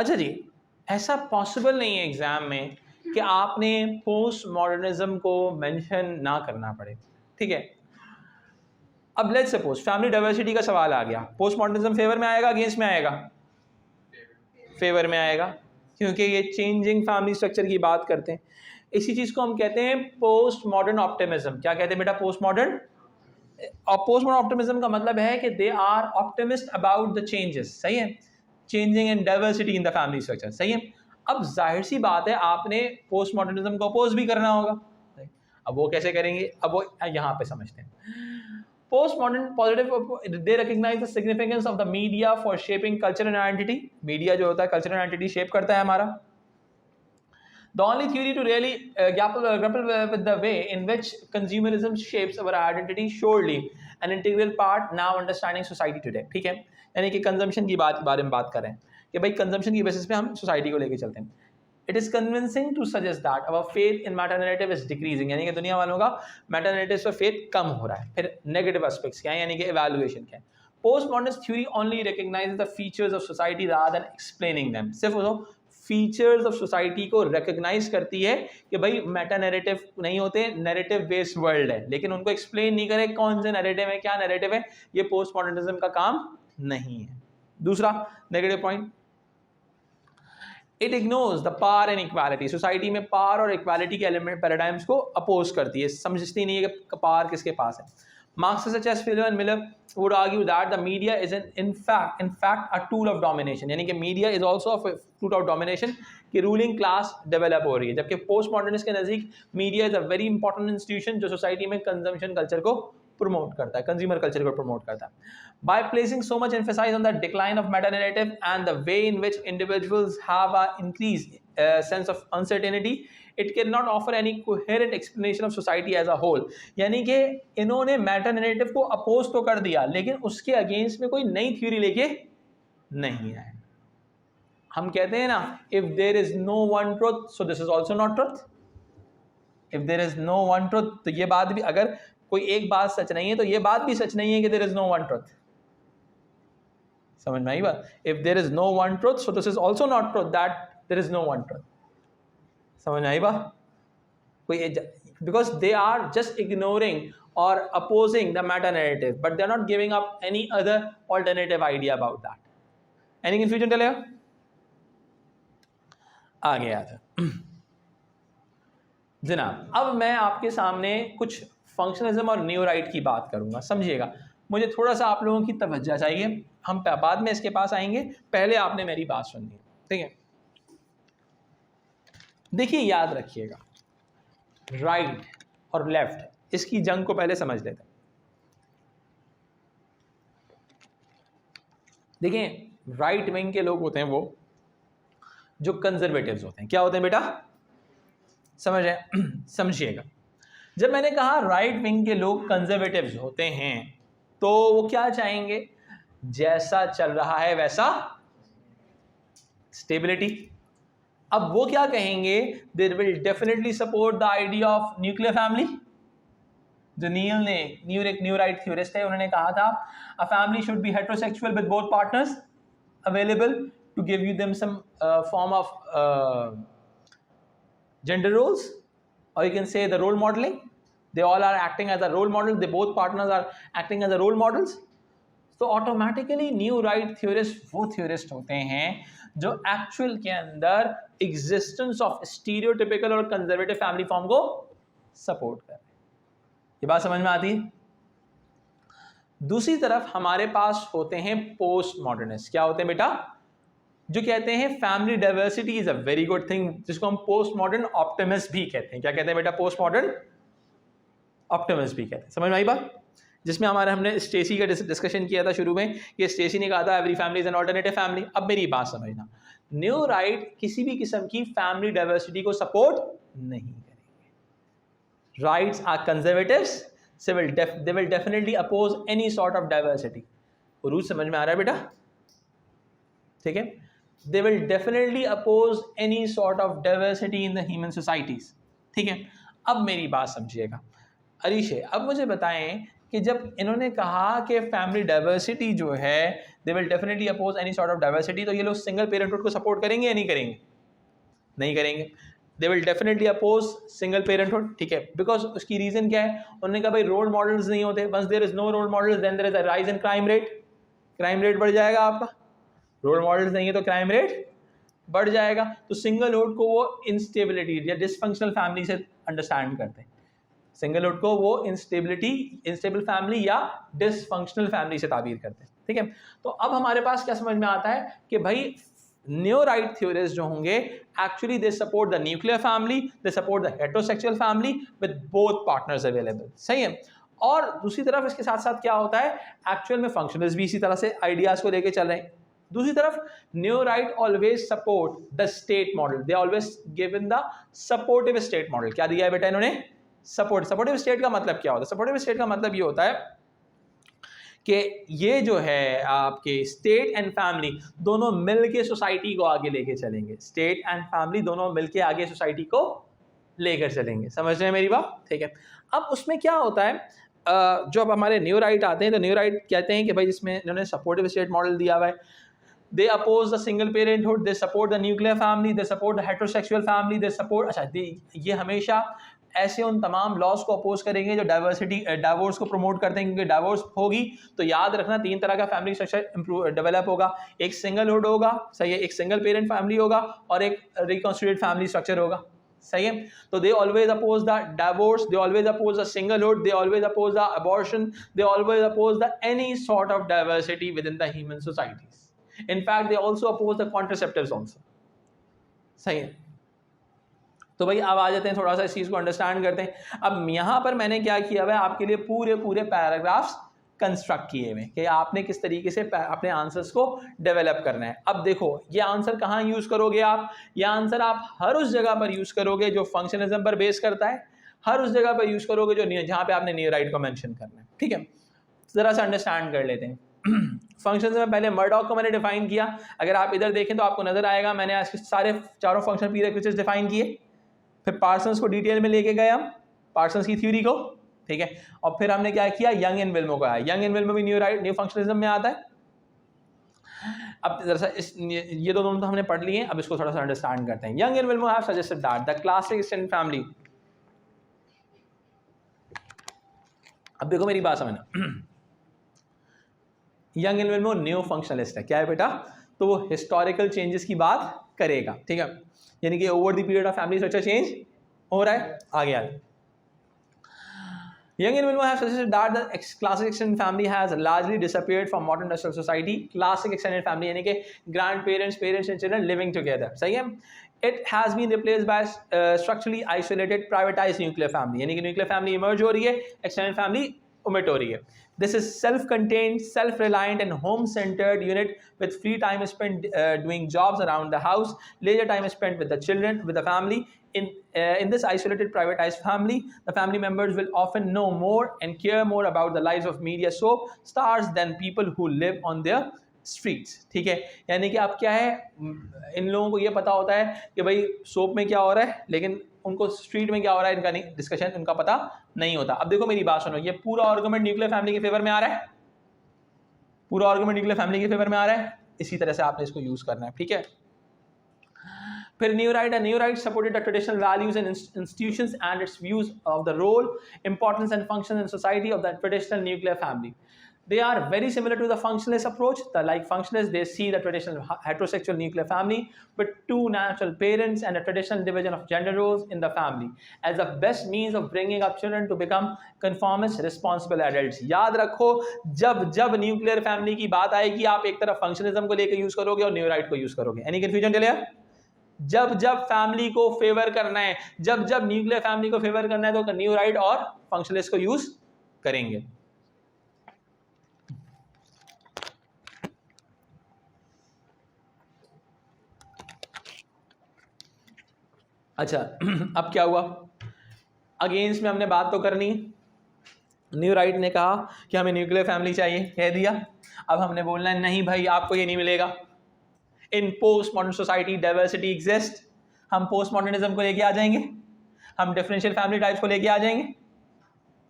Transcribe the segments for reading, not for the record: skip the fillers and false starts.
अच्छा जी, ऐसा पॉसिबल नहीं है एग्जाम में कि आपने पोस्ट मॉडर्निज्म को मेंशन ना करना पड़े, ठीक है। अब लेट्स सपोज फैमिली डाइवर्सिटी का सवाल आ गया, पोस्ट मॉडर्निज्म फेवर में आएगा अगेंस्ट में आएगा? फेवर में आएगा, क्योंकि ये चेंजिंग फैमिली स्ट्रक्चर की बात करते हैं। इसी चीज को हम कहते हैं पोस्ट मॉडर्न ऑप्टिमिज्म। क्या कहते हैं बेटा? Post modern. और पोस्ट मॉडर्न ऑप्टिमिज्म का मतलब है कि they are optimist about the changes, सही है, changing and diversity in the family structure, सही है। अब जाहिर सी बात है आपने पोस्ट मॉडर्निज्म को अपोज भी करना होगा। अब वो कैसे करेंगे? अब वो यहाँ पे समझते हैं। Postmodern positive, they recognize the significance of the media for shaping culture and identity. Media जो होता है culture and identity shape करता है हमारा. The only theory to really grapple with the way in which consumerism shapes our identity, surely an integral part now understanding society today. ठीक है, यानी कि कंजम्पशन की बारे में बात कर रहे हैं कि भाई कंजम्पशन की बेसिस पे हम सोसाइटी को लेके चलते हैं। It is convincing to suggest that our faith in meta narrative is decreasing, यानी कि दुनिया वालों का meta narrative पर faith कम हो रहा है। फिर negative aspects क्या है, यानी कि evaluation क्या है। Postmodernist theory only recognizes the features of society rather than explaining them. सिर्फ वो features of society को recognize करती है कि भाई meta narrative नहीं होते, narrative based world है, लेकिन उनको explain नहीं करे कौन से narrative है, क्या narrative है, ये postmodernism का काम नहीं है। दूसरा negative point, it ignores the power and equality. Society में पावर और इक्वालिटी के एलिमेंट पैराडाइम्स को अपोज करती है, समझती नहीं है कि पावर किसके पास है। Marxist such as Philo and Miller would argue that the media is in fact a tool of domination, यानी कि media is also a tool of domination, कि रूलिंग क्लास डेवलप हो रही है। जबकि पोस्ट मॉडर्निस्ट के नज़दीक media is a very important institution जो सोसाइटी में कंजम्पशन कल्चर को प्रमोट करता है, कंज्यूमर कल्चर को प्रमोट करता है। By placing so much emphasis on the decline of meta narrative and the way in which individuals have an increased sense of uncertainty, it cannot offer any coherent explanation of society as a whole. यानी कि इन्होंने meta narrative को oppose तो कर दिया, लेकिन उसके against में कोई नई थ्योरी लेके नहीं आए। हम कहते हैं ना, if there is no one truth, so this is also not truth. If there is no one truth, तो ये बात भी, अगर कोई एक बात सच नहीं है तो ये बात भी सच नहीं है कि there is no one truth. समझ में आई बात? If there is no one truth, so this is also not truth that there is no one truth. समझ में आई बात? कोई, because they are just ignoring or opposing the meta narrative, but they are not giving up any other alternative idea about that. Any confusion चलेगा? आगे आता जनाब, अब मैं आपके सामने कुछ फंक्शनलिज्म और न्यू राइट की बात करूंगा, समझिएगा। मुझे थोड़ा सा आप लोगों की तवज्जो चाहिए, हम बाद में इसके पास आएंगे, पहले आपने मेरी बात सुननी, ठीक है। देखिए, याद रखिएगा, राइट और लेफ्ट, इसकी जंग को पहले समझ लेते हैं। देखिए, राइट विंग के लोग होते हैं वो जो कंजर्वेटिव्स होते हैं। क्या होते हैं बेटा? समझिएगा, जब मैंने कहा राइट विंग के लोग कंजर्वेटिव्स होते हैं तो वो क्या चाहेंगे? जैसा चल रहा है वैसा स्टेबिलिटी। अब वो क्या कहेंगे? दे will definitely support the idea of nuclear family. जो नील ने, न्यू राइट थ्योरिस्ट है, उन्होंने कहा था a family should be heterosexual with both partners available to give you them some form of gender roles, or you can say the role modeling. They all are acting as a role model, they both partners are acting as a role models. So automatically new right theorists वो theorist होते हैं जो actual के अंदर existence of stereotypical और conservative family form को support कर रहे हैं। ये बात समझ में आती है? दूसरी तरफ हमारे पास होते हैं पोस्ट मॉडर्निस्ट। क्या होते हैं बेटा? जो कहते हैं family diversity is a very good thing, जिसको हम पोस्ट मॉडर्न ऑप्टिमिस्ट भी कहते हैं। क्या कहते हैं बेटा? पोस्ट मॉडर्न ऑप्टिमिस्ट भी कहते हैं। समझ में आई बात? जिसमें हमने स्टेसी का डिस्कशन किया था शुरू में, कि स्टेसी ने कहा था every family is an alternative family. अब मेरी बात समझना, न्यू राइट किसी भी किस्म की फैमिली डाइवर्सिटी को सपोर्ट नहीं करेंगे। Rights are conservatives, they will definitely oppose any sort of diversity. Rule समझ में आ रहा है बेटा? ठीक है, they will definitely oppose any sort of diversity in the human societies. ठीक है, अब मेरी बात समझिएगा। अरीशे, अब मुझे बताएं कि जब इन्होंने कहा कि फैमिली डाइवर्सिटी जो है they will definitely oppose any sort of diversity. तो ये लोग सिंगल पेरेंटहुड को सपोर्ट करेंगे या नहीं करेंगे? नहीं करेंगे। They will definitely oppose single parenthood, ठीक है, बिकॉज उसकी रीजन क्या है? उन्होंने कहा भाई रोल मॉडल्स नहीं होते, once there is no role models then there is a rise in crime rate, crime rate बढ़ जाएगा आपका। रोल मॉडल्स नहीं है तो क्राइम रेट बढ़ जाएगा। तो सिंगलहुड को वो इंस्टेबिलिटी या डिसफंक्शनल फैमिली से अंडरस्टैंड करते हैं, सिंगलहुड को वो इंस्टेबल फैमिली या डिसफंक्शनल फैमिली से ताबीर करते हैं, ठीक है। तो अब हमारे पास क्या समझ में आता है कि भाई न्यू राइट थ्योरिस्ट जो होंगे actually they support the nuclear family, they support the heterosexual family with both partners available, सही है। और दूसरी तरफ इसके साथ साथ क्या होता है, एक्चुअल में फंक्शनलिस्ट भी इसी तरह से आइडियाज को लेके चल रहे हैं। दूसरी तरफ new right always support the state model, they always given the supportive state model. क्या दिया है बेटा इन्होंने? सपोर्टिव स्टेट का मतलब क्या होता है? सपोर्टिव स्टेट का मतलब ये होता है कि ये जो है आपके स्टेट एंड फैमिली दोनों मिलके सोसाइटी को आगे लेके चलेंगे, स्टेट एंड फैमिली दोनों मिलके आगे सोसाइटी को लेकर चलेंगे। समझ रहे हैं मेरी बात? ठीक है। अब उसमें क्या होता है, जब हमारे न्यू राइट आते हैं तो न्यू राइट कहते हैं कि भाई जिसमें इन्होंने सपोर्टिव स्टेट मॉडल दिया हुआ है, they oppose the single parenthood, they support the nuclear family, they support the heterosexual family, they support, ये हमेशा ऐसे उन तमाम लॉज को अपोज करेंगे जो डाइवोर्स को प्रमोट करते हैं, क्योंकि डाइवोर्स होगी तो याद रखना 3 तरह का फैमिली स्ट्रक्चर डेवलप होगा। एक सिंगलहुड होगा, सही है, एक सिंगल पेरेंट फैमिली होगा और एक रिकॉन्स्टिट्यूटेड फैमिली स्ट्रक्चर होगा, सही है। तो they always oppose the divorce, they always oppose the singlehood, they always oppose the abortion, they always oppose the any sort of diversity within the human societies. In fact they also oppose the contraceptives also, सही है। तो भाई अब आ जाते हैं, थोड़ा सा इस चीज़ को अंडरस्टैंड करते हैं। अब यहाँ पर मैंने क्या किया हुआ है, आपके लिए पूरे पैराग्राफ्स कंस्ट्रक्ट किए हुए कि आपने किस तरीके से अपने आंसर्स को डेवलप करना है। अब देखो ये आंसर कहाँ यूज़ करोगे आप, ये आंसर आप हर उस जगह पर यूज़ करोगे जो फंक्शनलिज्म पर बेस करता है, हर उस जगह पर यूज़ करोगे जो जहाँ पे आपने न्यू राइट को मेंशन करना है, ठीक है। ज़रा सा अंडरस्टैंड कर लेते हैं। फंक्शंस में पहले मर्डॉक को मैंने डिफाइन किया, अगर आप इधर देखें तो आपको नजर आएगा मैंने आज सारे चारों फंक्शन प्रीरेक्विजिट्स डिफाइन किए, फिर पार्सन्स को डिटेल में लेके गए हम, पार्सन्स की थ्योरी को, ठीक है, और फिर हमने क्या किया, यंग एंड विल्मो को आया। यंग एंड विल्मो भी न्यू फंक्शनलिज्म में आता है। अब जरा सा ये दोनों तो हमने पढ़ लिए हैं, अब इसको थोड़ा सा अंडरस्टैंड करते हैं। Young and Willmott have suggested that the classic extended family, अब देखो मेरी बात समझना, Young and Willmott new functionalist है, क्या है बेटा, तो वो हिस्टोरिकल चेंजेस की बात करेगा, ठीक है, यानी कि over the period of family structure change हो रहा है। आगे Young and Wilmo have suggested that the classic extended family has largely disappeared from modern industrial society. Classic extended family यानी कि grandparents, parents and children living together, सही है। It has been replaced by structurally isolated privatized nuclear family, यानी कि nuclear family emerge हो रही है, extended family omit हो रही है। This is self-contained, self-reliant and home-centered unit with free time spent doing jobs around the house, leisure time spent with the children, with the family. In this isolated, privatized family, the family members will often know more and care more about the lives of media soap stars than people who live on their streets, ठीक है। यानी कि अब क्या है, इन लोगों को ये पता होता है कि भाई सोप में क्या हो रहा है, लेकिन उनको स्ट्रीट में क्या हो रहा है इनका नहीं, डिस्कशन उनका पता नहीं होता। अब देखो मेरी बात सुनो, ये पूरा आर्गुमेंट न्यूक्लियर फैमिली के फेवर में आ रहा है, पूरा आर्गुमेंट न्यूक्लियर फैमिली के फेवर में आ रहा है, इसी तरह से आपने इसको यूज करना है, ठीक है। फिर new right supported the traditional values and institutions and its views of the role, importance and function in society of the traditional nuclear family. They are very similar to the functionalist approach. The like functionalists, they see the traditional heterosexual nuclear family with 2 natural parents and a traditional division of gender roles in the family as the best means of bringing up children to become conformist, responsible adults. याद रखो, जब nuclear family की बात आएगी, आप एक तरफ functionalism को लेकर यूज करोगे और न्यू राइट को यूज करोगे। Any confusion clear? जब फैमिली को फेवर करना है, जब न्यूक्लियर फैमिली को फेवर करना है तो न्यू राइट और फंक्शनलिस्ट को यूज करेंगे। अच्छा अब क्या हुआ, अगेंस्ट में हमने बात तो करनी, न्यू राइट ने कहा कि हमें न्यूक्लियर फैमिली चाहिए, कह दिया। अब हमने बोलना है नहीं भाई आपको ये नहीं मिलेगा, in post modern society diversity exist, हम पोस्ट मॉडर्निज्म को लेके आ जाएंगे, हम डिफरेंशियल फैमिली टाइप्स को लेके आ जाएंगे,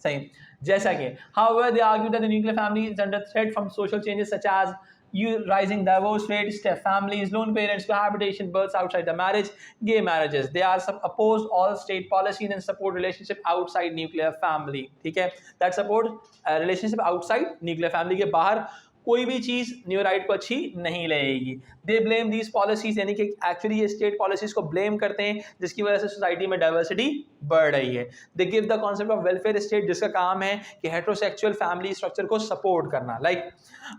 सही। जैसा कि however they argue that the nuclear family is under threat from social changes such as rising divorce rates, step families, lone parents, cohabitation, births outside the marriage, gay marriages. They are oppose all state policies and support relationship outside nuclear family. ठीक है, that support relationship outside nuclear family के बाहर कोई भी चीज़ new right को अच्छी नहीं लगेगी. दे ब्लेम दीज पॉलिसीज, यानी कि एक्चुअली ये स्टेट पॉलिसीज को ब्लेम करते हैं जिसकी वजह से सोसाइटी में डाइवर्सिटी बढ़ रही है. They give the concept of welfare state, जिसका काम है कि हेटेरोसेक्सुअल फैमिली स्ट्रक्चर को सपोर्ट करना. Like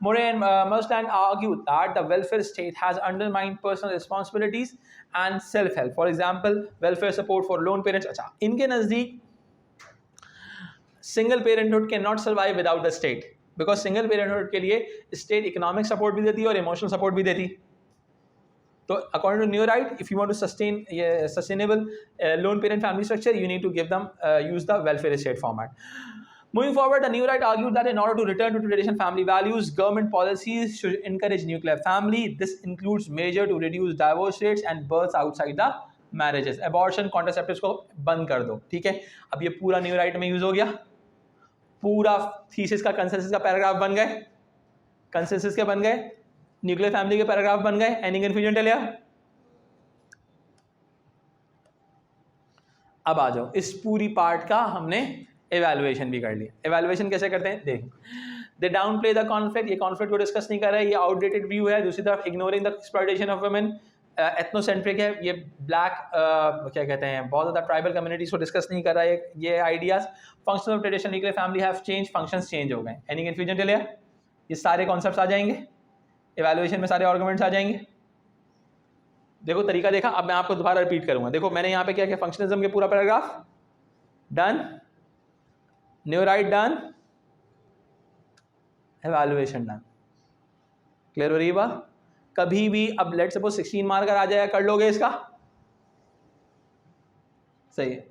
Murray and Mersland argue that the welfare state has undermined personal responsibilities and self-help. For example, welfare support for lone parents. अच्छा, इनके नज़दीक single parenthood can not survive without the state, because single parenthood के लिए state economic support भी देती है और emotional support भी देती. तो according to new right, if you want to sustain sustainable lone parent family structure, you need to give them use the welfare state format. Moving forward, the new right argued that in order to return to traditional family values, government policies should encourage nuclear family. This includes measures to reduce divorce rates and births outside the marriages. Abortion, contraceptives को बंद कर दो. ठीक है, अब ये पूरा new right में यूज हो गया. पूरा थीसिस का कंसेंसस का पैराग्राफ बन गए, कंसेंसस के बन गए, न्यूक्लियर फैमिली के पैराग्राफ बन गए. एनी कंफ्यूजन टेल यार? अब आ जाओ, इस पूरी पार्ट का हमने एवेल्युएशन भी कर लिया. एवेल्युएशन कैसे करते हैं देख. दे डाउन प्ले द कॉन्फ्लिक्ट, ये कॉन्फ्लिक्ट को डिस्कस नहीं कर रहा है, ये आउटडेटेड व्यू है. दूसरी तरफ ignoring the exploitation of women, ethnocentric है, ये ब्लैक क्या कहते हैं बहुत ज़्यादा ट्राइबल कम्युनिटीज को डिस्कस नहीं कर रहा है ये ideas. Function of traditional nuclear family have change, functions change हो गए. Any confusion till here? ये सारे कॉन्सेप्ट्स आ जाएंगे एवेल्युएशन में, सारे आर्गुमेंट्स आ जाएंगे. देखो तरीका देखा. अब मैं आपको दोबारा रिपीट करूंगा. देखो मैंने यहाँ पे क्या किया, फंक्शनलिज्म के पूरा paragraph done, new right done, evaluation done. Clear हो रही है बात? कभी भी अब लेट सपोज 16 मार्कर आ जाएगा, कर लोगे इसका? सही है.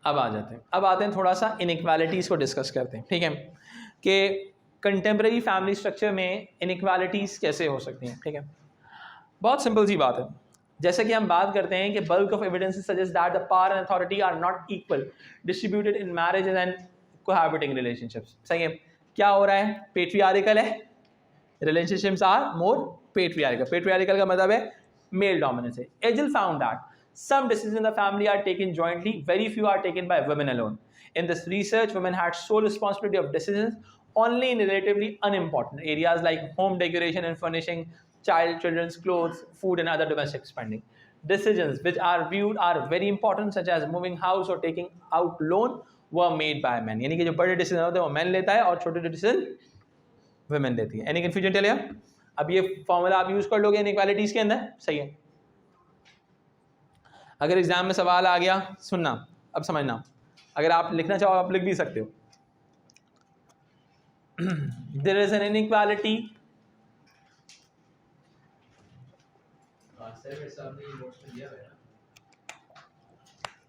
अब आ जाते हैं, अब आते हैं थोड़ा सा इनइक्वालिटीज को डिस्कस करते हैं. ठीक है, कि कंटेम्प्रेरी फैमिली स्ट्रक्चर में इनइक्वालिटीज कैसे हो सकती हैं. ठीक है, बहुत सिंपल सी बात है. जैसे कि हम बात करते हैं कि bulk of evidences suggest that the power and authority are not equal distributed in marriages and cohabiting relationships. सही है, क्या हो रहा है? पेट्रियार्कल है, relationships are more patriarchal. Patriarchal का मतलब है मेल डोमिनेंस है. Edgell found that some decisions in the family are taken jointly, very few are taken by women alone. In this research, women had sole responsibility of decisions only in relatively unimportant areas like home decoration and furnishing, children's clothes, food and other domestic spending. Decisions which are viewed are very important, such as moving house or taking out loan, were made by men. यानी कि जो बड़े decision होते हैं वो man लेता है और छोटे डिसीजन वुमेन लेती है. एनी कंफ्यूजन टेल यार? अब ये फॉर्मूला आप यूज कर लोगे इनइक्वालिटीज के अंदर. सही है. अगर एग्जाम में सवाल आ गया, सुनना अब समझना, अगर आप लिखना चाहो आप लिख भी सकते हो. There is an inequality,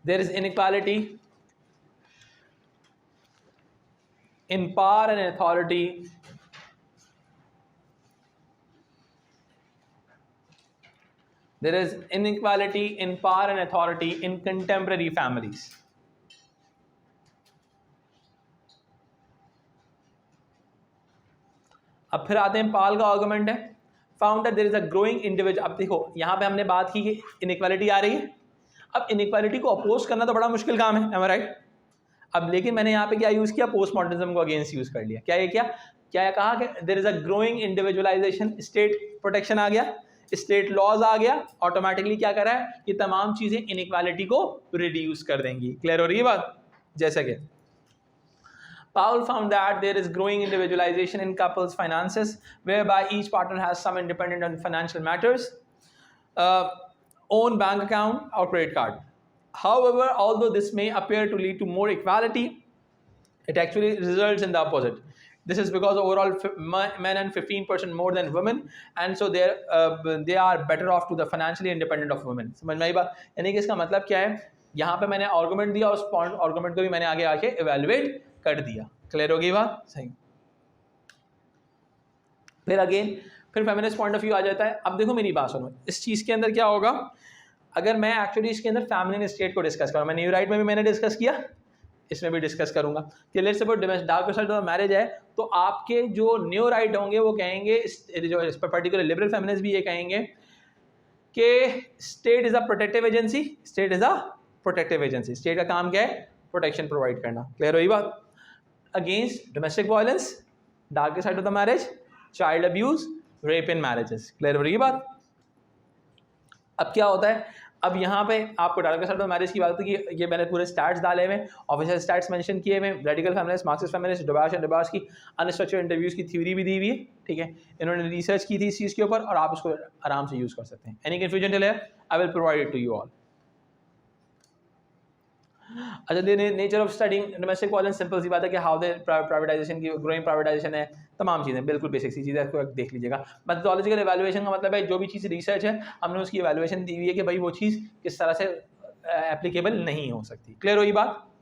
there is inequality in power and authority there is inequality in power and authority in contemporary families. अब फिर आते हैं पाल का आर्गुमेंट है. Found that there is a growing individual. अब देखो यहाँ पे हमने बात की कि इनइक्वालिटी आ रही है. अब इनइक्वालिटी को अपोज करना तो बड़ा मुश्किल काम है, राइट? अब लेकिन मैंने यहाँ पे क्या यूज किया, पोस्ट मॉडर्निज्म को अगेंस्ट यूज कर लिया. क्या ये क्या कहा कि there is a growing individualisation, state protection आ गया, स्टेट लॉज आ गया, ऑटोमेटिकली क्या कर रहा है, ये तमाम चीजें इनइक्वालिटी को रिड्यूस कर देंगी. क्लियर हो रही है बात? जैसे कि Powell found that there is growing individualization in couples' finances, whereby each partner has some independent on financial matters, own bank account or credit card. However, although this may appear to lead to more equality, it actually results in the opposite. This is because overall men earn 15% more than women, and so they are better off to the financially independent of women. समझ में आई बात? यानी कि इसका मतलब क्या है, यहाँ पे मैंने आर्गुमेंट दिया, उस आर्गुमेंट को भी मैंने आगे आके इवेलुएट कर दिया. क्लियर होगी बात? सही. फिर फेमिनिस्ट पॉइंट ऑफ व्यू आ जाता है. अब देखो मेरी बात सुनो, इस चीज़ के अंदर क्या होगा, अगर मैं एक्चुअली इसके अंदर फैमिली एंड स्टेट को डिस्कस करूँ, मैं न्यू राइट में भी मैंने डिस्कस किया इसमें भी डिस्कस करूंगा कि let's suppose dark side of marriage है, तो आपके जो न्यू राइट होंगे वो कहेंगे, जो इस पर पर्टिकुलर लिबरल फेमिनिस्ट भी ये कहेंगे कि state is a protective agency, state is a protective agency, state का काम क्या है, प्रोटेक्शन प्रोवाइड करना। क्लियर हुई बात? Against domestic violence, dark side of the marriage, child abuse, rape in marriages. Clear हो रही बात? अब क्या होता है, अब यहाँ पे आपको डार्क साइड ऑफ मैरिज की बात की, ये मैंने पूरे स्टैट्स डाले हुए, ऑफिशियल स्टैट्स मेंशन किए हुए, radical feminist, Marxist feminist, Dobash and Dobash की अनस्ट्रक्चर्ड इंटरव्यूज की थ्योरी भी दी हुई है, ठीक है, इन्होंने रिसर्च की थी इस चीज़ के ऊपर और आप उसको आराम से यूज़ कर सकते हैं। Any confusion till here? I will provide it to you all. अच्छा, nature of studying domestic violence, simple सी बात है कि हाउ द प्राइवेटाइजेशन की ग्रोइंग प्राइवेटाइजेशन है, तमाम चीज़ें बिल्कुल बेसिक सी चीज़ें आपको देख लीजिएगा। मेथोडोलॉजिकल एवैल्यूएशन का मतलब है जो भी चीज़ रिसर्च है हमने उसकी एवैल्यूएशन दी हुई है कि भाई वो चीज़ किस तरह से एप्लीकेबल नहीं हो सकती। क्लियर हुई बात?